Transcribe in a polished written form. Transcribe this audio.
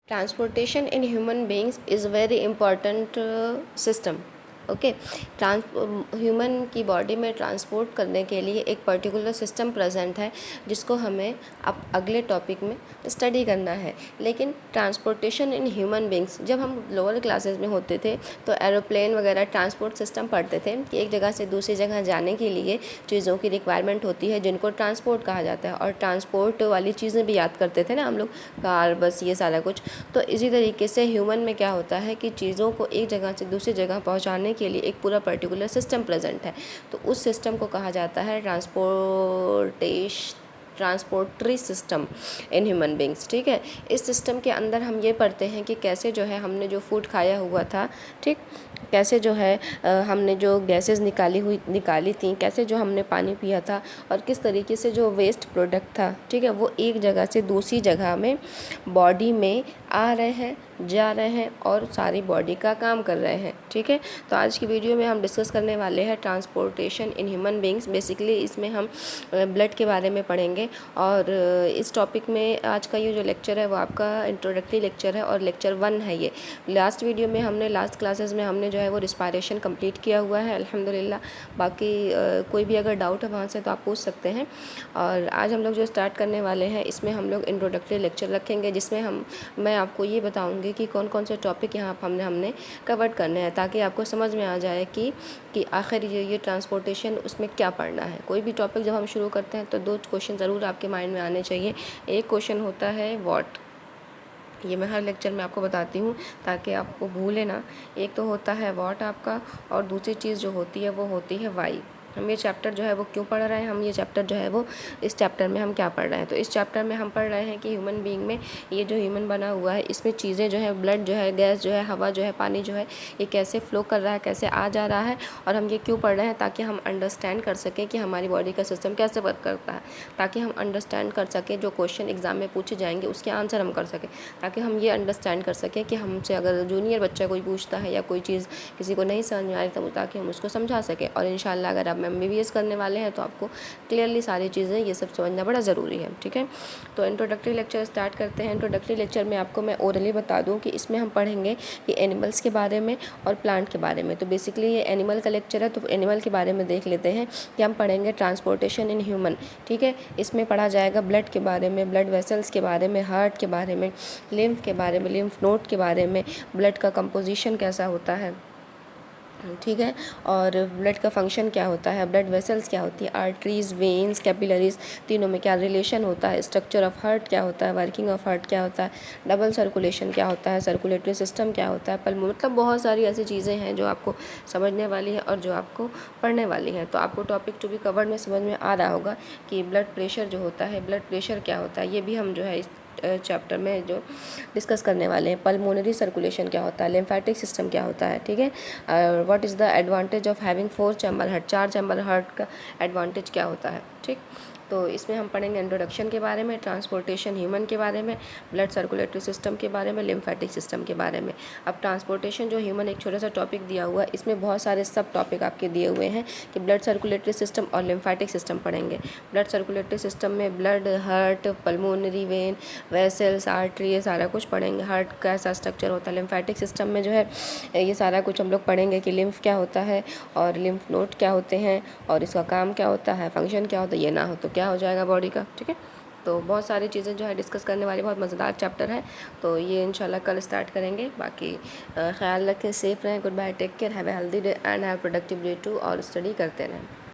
Transportation in human beings is very important system. Okay human की body में transport करने के लिए एक पर्टिकुलर सिस्टम प्रेजेंट है जिसको हमें अब अगले टॉपिक में स्टडी करना है। लेकिन ट्रांसपोर्टेशन इन ह्यूमन बींग्स जब हम लोअर क्लासेस में होते थे तो एरोप्लेन वगैरह ट्रांसपोर्ट सिस्टम पढ़ते थे कि एक जगह से दूसरी जगह जाने के लिए चीज़ों की रिक्वायरमेंट होती है जिनको ट्रांसपोर्ट कहा जाता है, और ट्रांसपोर्ट वाली चीज़ें भी याद करते थे ना हम लोग, कार बस ये सारा कुछ। तो इसी तरीके से ह्यूमन में क्या होता है कि चीज़ों को एक जगह से दूसरी जगह पहुंचाने के लिए एक पूरा पर्टिकुलर सिस्टम प्रेजेंट है। तो उस सिस्टम को कहा जाता है ट्रांसपोर्टरी सिस्टम इन ह्यूमन बींग्स। ठीक है, इस सिस्टम के अंदर हम ये पढ़ते हैं कि कैसे जो है हमने जो फूड खाया हुआ था, ठीक, कैसे जो है हमने जो गैसेस निकाली थी, कैसे जो हमने पानी पिया था, और किस तरीके से जो वेस्ट प्रोडक्ट था, ठीक है, वो एक जगह से दूसरी जगह में बॉडी में आ रहे हैं, जा रहे हैं और सारी बॉडी का काम कर रहे हैं। ठीक है, तो आज की वीडियो में हम डिस्कस करने वाले हैं transportation in human beings. Basically इसमें हम ब्लड के बारे में पढ़ेंगे, और इस टॉपिक में आज का ये जो लेक्चर है वो आपका इंट्रोडक्टरी लेक्चर है और लेक्चर 1 है ये। लास्ट वीडियो में हमने लास्ट क्लासेस में हमने जो है वो रिस्पायरेशन कंप्लीट किया हुआ है अल्हम्दुलिल्लाह। बाकी कोई भी अगर डाउट है वहाँ से तो आप पूछ सकते हैं। और आज हम लोग जो स्टार्ट करने वाले हैं इसमें हम लोग इंट्रोडक्टरी लेक्चर रखेंगे, जिसमें मैं आपको ये बताऊंगी कि कौन कौन से टॉपिक यहाँ पर हमने कवर करने हैं, ताकि आपको समझ में आ जाए कि आखिर ये ट्रांसपोर्टेशन उसमें क्या पढ़ना है। कोई भी टॉपिक जब हम शुरू करते हैं तो 2 क्वेश्चन ज़रूर आपके माइंड में आने चाहिए। एक क्वेश्चन होता है व्हाट, ये मैं हर लेक्चर में आपको बताती हूँ ताकि आपको भूले ना। एक तो होता है व्हाट आपका, और दूसरी चीज़ जो होती है वो होती है वाई। हम ये चैप्टर जो है वो क्यों पढ़ रहे हैं, हम ये चैप्टर जो है वो इस चैप्टर में हम क्या पढ़ रहे हैं। तो इस चैप्टर में हम पढ़ रहे हैं कि ह्यूमन बीइंग में ये जो ह्यूमन बना हुआ है इसमें चीज़ें जो है, ब्लड जो है, गैस जो है, हवा जो है, पानी जो है, ये कैसे फ़्लो कर रहा है, कैसे आ जा रहा है, और हम ये क्यों पढ़ रहे हैं ताकि हम अंडरस्टैंड कर सकें कि हमारी बॉडी का सिस्टम कैसे वर्क करता है, ताकि हम अंडरस्टैंड कर सकें जो क्वेश्चन एग्ज़ाम में पूछे जाएंगे उसके आंसर हम कर सकें, ताकि हम ये अंडरस्टैंड कर सकें कि हमसे अगर जूनियर बच्चा कोई पूछता है या कोई चीज़ किसी को नहीं समझ में आ रही तो ताकि हम उसको समझा सकें। और इंशाल्लाह अगर आप MBBS करने वाले हैं तो आपको क्लियरली सारी चीज़ें ये सब समझना बड़ा ज़रूरी है। ठीक है, तो इंट्रोडक्टरी लेक्चर स्टार्ट करते हैं। इंट्रोडक्टरी लेक्चर में आपको मैं ओरली बता दूं कि इसमें हम पढ़ेंगे कि एनिमल्स के बारे में और प्लांट के बारे में। तो बेसिकली ये एनिमल का लेक्चर है, तो एनिमल के बारे में देख लेते हैं कि हम पढ़ेंगे ट्रांसपोर्टेशन इन ह्यूमन। ठीक है, इसमें पढ़ा जाएगा ब्लड के बारे में, ब्लड वेसल्स के बारे में, हार्ट के बारे में, लिम्फ के बारे में, लिम्फ नोड के बारे में, ब्लड का कंपोजिशन कैसा होता है, ठीक है, और ब्लड का फंक्शन क्या होता है, ब्लड वेसल्स क्या होती है, आर्टरीज, वेन्स, कैपिलरीज, तीनों में क्या रिलेशन होता है, स्ट्रक्चर ऑफ हार्ट क्या होता है, वर्किंग ऑफ हार्ट क्या होता है, डबल सर्कुलेशन क्या होता है, सर्कुलेटरी सिस्टम क्या होता है, मतलब बहुत सारी ऐसी चीज़ें हैं जो आपको समझने वाली हैं और जो आपको पढ़ने वाली हैं। तो आपको टॉपिक टू बी कवर्ड में समझ में आ रहा होगा कि ब्लड प्रेशर जो होता है, ब्लड प्रेशर क्या होता है, ये भी हम जो है इस चैप्टर में जो डिस्कस करने वाले हैं। पल्मोनरी सर्कुलेशन क्या होता है, लिम्फेटिक सिस्टम क्या होता है, ठीक है, what is the advantage of having 4 chamber heart, 4 chamber heart का एडवांटेज क्या होता है। ठीक, तो इसमें हम पढ़ेंगे इंट्रोडक्शन के बारे में, ट्रांसपोर्टेशन ह्यूमन के बारे में, ब्लड सर्कुलेटरी सिस्टम के बारे में, लिम्फेटिक सिस्टम के बारे में। अब ट्रांसपोर्टेशन जो ह्यूमन एक छोटा सा टॉपिक दिया हुआ है, इसमें बहुत सारे सब टॉपिक आपके दिए हुए हैं कि ब्लड सर्कुलेटरी सिस्टम और लिम्फेटिक सिस्टम पढ़ेंगे। ब्लड सर्कुलेटरी सिस्टम में blood, heart, pulmonary vein, vessels, artery, ये सारा कुछ पढ़ेंगे। हार्ट का ऐसा स्ट्रक्चर होता है। लिम्फेटिक सिस्टम में जो है ये सारा कुछ हम लोग पढ़ेंगे कि लिम्फ क्या होता है और लिम्फ नोड क्या होते हैं और इसका काम क्या होता है, फंक्शन क्या होता है, ये ना हो तो क्या हो जाएगा बॉडी का। ठीक है, तो बहुत सारी चीज़ें जो है डिस्कस करने वाली, बहुत मज़ेदार चैप्टर है। तो ये इंशाल्लाह कल स्टार्ट करेंगे। बाकी ख्याल रखें, सेफ रहें, good bye, take care, have a healthy day and have productive day too, और स्टडी करते रहें।